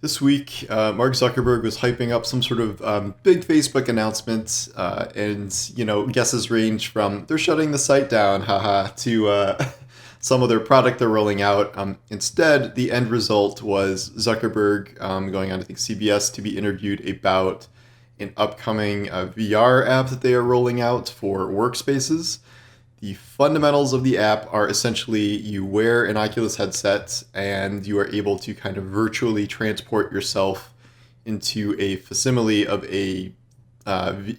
This week, Mark Zuckerberg was hyping up some sort of big Facebook announcement, and guesses range from they're shutting the site down, haha, to some other product they're rolling out. Instead, the end result was Zuckerberg going on, I think, CBS to be interviewed about an upcoming VR app that they are rolling out for workspaces. The fundamentals of the app are essentially you wear an Oculus headset and you are able to kind of virtually transport yourself into a facsimile of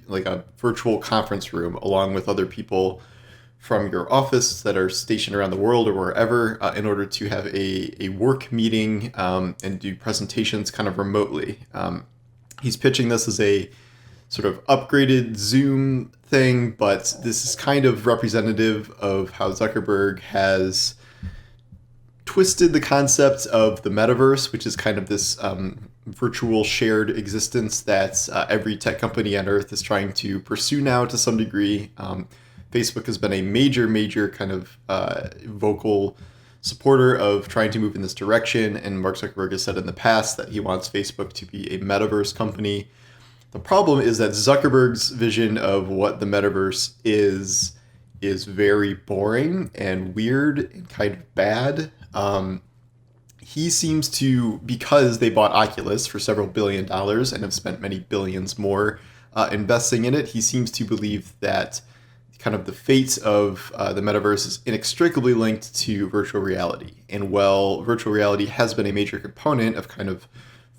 like a virtual conference room along with other people from your office that are stationed around the world or wherever in order to have a work meeting and do presentations kind of remotely. He's pitching this as a sort of upgraded Zoom thing, but this is kind of representative of how Zuckerberg has twisted the concept of the metaverse, which is kind of this virtual shared existence that every tech company on earth is trying to pursue now to some degree. Facebook has been a major kind of vocal supporter of trying to move in this direction, and Mark Zuckerberg has said in the past that he wants Facebook to be a metaverse company. The problem is that Zuckerberg's vision of what the metaverse is very boring and weird and kind of bad. He seems to, because they bought Oculus for several $billions and have spent many billions more investing in it, he seems to believe that kind of the fate of the metaverse is inextricably linked to virtual reality. And while virtual reality has been a major component of kind of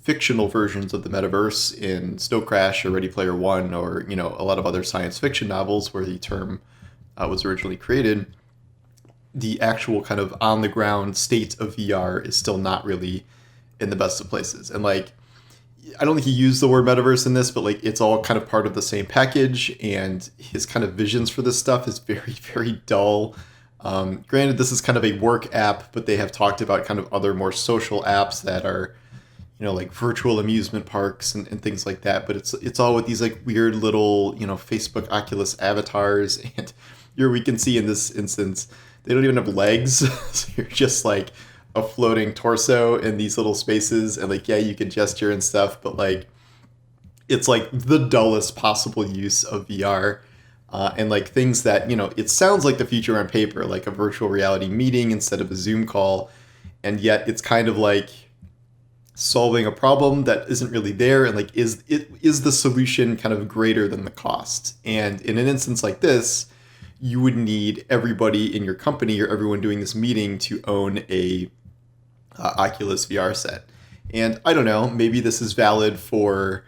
fictional versions of the metaverse in Snow Crash or Ready Player One or a lot of other science fiction novels where the term was originally created, the actual kind of on the ground state of VR is still not really in the best of places. And like, I don't think he used the word metaverse in this, but like it's all kind of part of the same package, and his kind of visions for this stuff is very dull. Granted, this is kind of a work app, but they have talked about kind of other more social apps that are like virtual amusement parks and things like that. But it's all with these like weird little, Facebook Oculus avatars. And here we can see in this instance, they don't even have legs. So you're just like a floating torso in these little spaces. And like, yeah, you can gesture and stuff, but like, it's like the dullest possible use of VR. And like things that, it sounds like the future on paper, like a virtual reality meeting instead of a Zoom call. And yet it's kind of like solving a problem that isn't really there, and like is the solution kind of greater than the cost. And in an instance like this, you would need everybody in your company or everyone doing this meeting to own a Oculus VR set. And I don't know, maybe this is valid for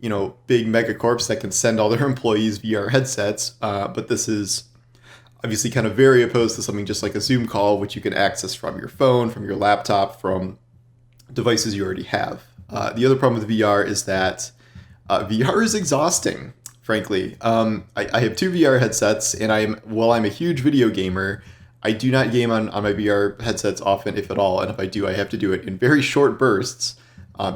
big megacorps that can send all their employees VR headsets, but this is obviously kind of very opposed to something just like a Zoom call, which you can access from your phone, from your laptop, from devices you already have. The other problem with VR is that VR is exhausting, frankly. I have two VR headsets, and I'm a huge video gamer, I do not game on my VR headsets often, if at all. And if I do, I have to do it in very short bursts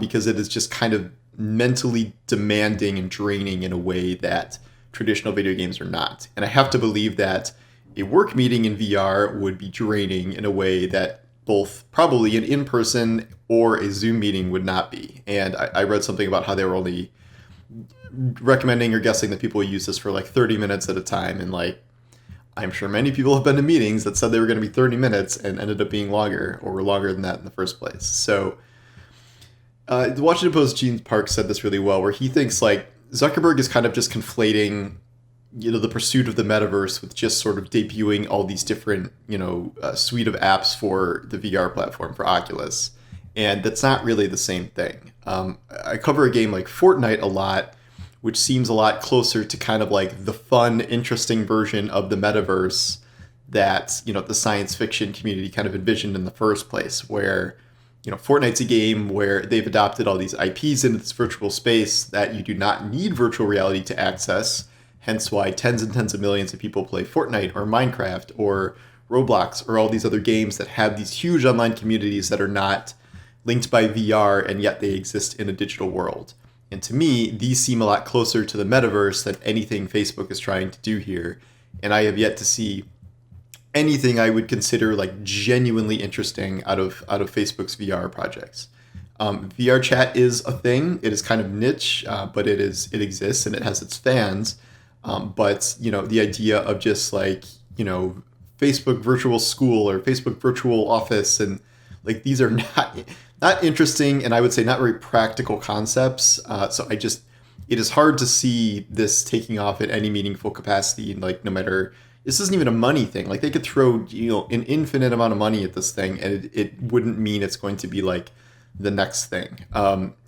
because it is just kind of mentally demanding and draining in a way that traditional video games are not. And I have to believe that a work meeting in VR would be draining in a way that both probably an in-person or a Zoom meeting would not be. And I read something about how they were only recommending or guessing that people use this for like 30 minutes at a time. And like, I'm sure many people have been to meetings that said they were going to be 30 minutes and ended up being longer or were longer than that in the first place. So the Washington Post Gene Park said this really well, where he thinks like Zuckerberg is kind of just conflating the pursuit of the metaverse with just sort of debuting all these different, suite of apps for the VR platform for Oculus. And that's not really the same thing. I cover a game like Fortnite a lot, which seems a lot closer to kind of like the fun, interesting version of the metaverse that, the science fiction community kind of envisioned in the first place, where, Fortnite's a game where they've adopted all these IPs into this virtual space that you do not need virtual reality to access. Hence why tens and tens of millions of people play Fortnite or Minecraft or Roblox or all these other games that have these huge online communities that are not linked by VR, and yet they exist in a digital world. And to me, these seem a lot closer to the metaverse than anything Facebook is trying to do here. And I have yet to see anything I would consider like genuinely interesting out of Facebook's VR projects. VR chat is a thing. It is kind of niche, but it exists and it has its fans. But the idea of just like Facebook virtual school or Facebook virtual office, and like these are not interesting, and I would say not very practical concepts. So it is hard to see this taking off at any meaningful capacity. Like no matter, this isn't even a money thing. Like they could throw an infinite amount of money at this thing, and it wouldn't mean it's going to be like the next thing.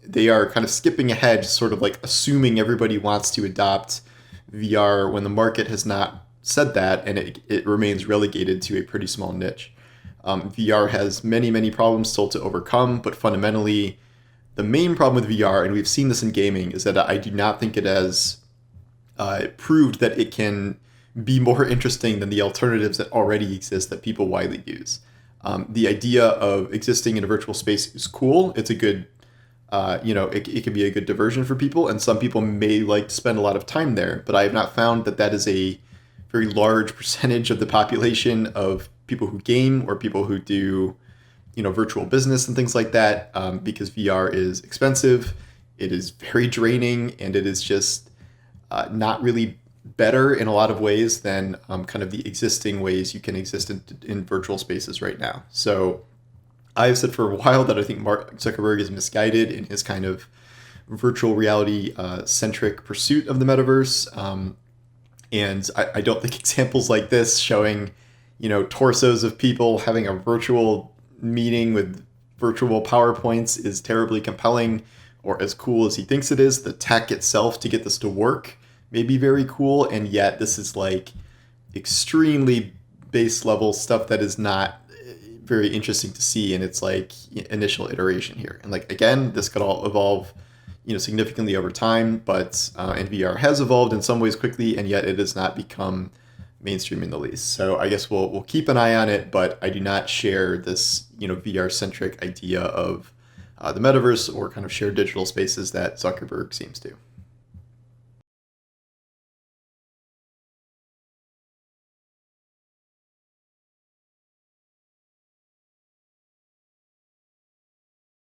They are kind of skipping ahead, sort of like assuming everybody wants to adopt VR when the market has not said that, and it remains relegated to a pretty small niche. VR has many problems still to overcome, but fundamentally, the main problem with VR, and we've seen this in gaming, is that I do not think it has proved that it can be more interesting than the alternatives that already exist that people widely use. The idea of existing in a virtual space is cool. It's a good, it can be a good diversion for people, and some people may like to spend a lot of time there, but I have not found that is a very large percentage of the population of people who game or people who do, virtual business and things like that, because VR is expensive, it is very draining, and it is just not really better in a lot of ways than kind of the existing ways you can exist in virtual spaces right now. So I've said for a while that I think Mark Zuckerberg is misguided in his kind of virtual reality centric pursuit of the metaverse. And I don't think examples like this showing, torsos of people having a virtual meeting with virtual PowerPoints is terribly compelling or as cool as he thinks it is. The tech itself to get this to work may be very cool, and yet this is like extremely base level stuff that is not very interesting to see, and it's like initial iteration here. And like, again, this could all evolve significantly over time, but and VR has evolved in some ways quickly, and yet it has not become mainstream in the least. So I guess we'll keep an eye on it, but I do not share this VR centric idea of the metaverse or kind of shared digital spaces that Zuckerberg seems to.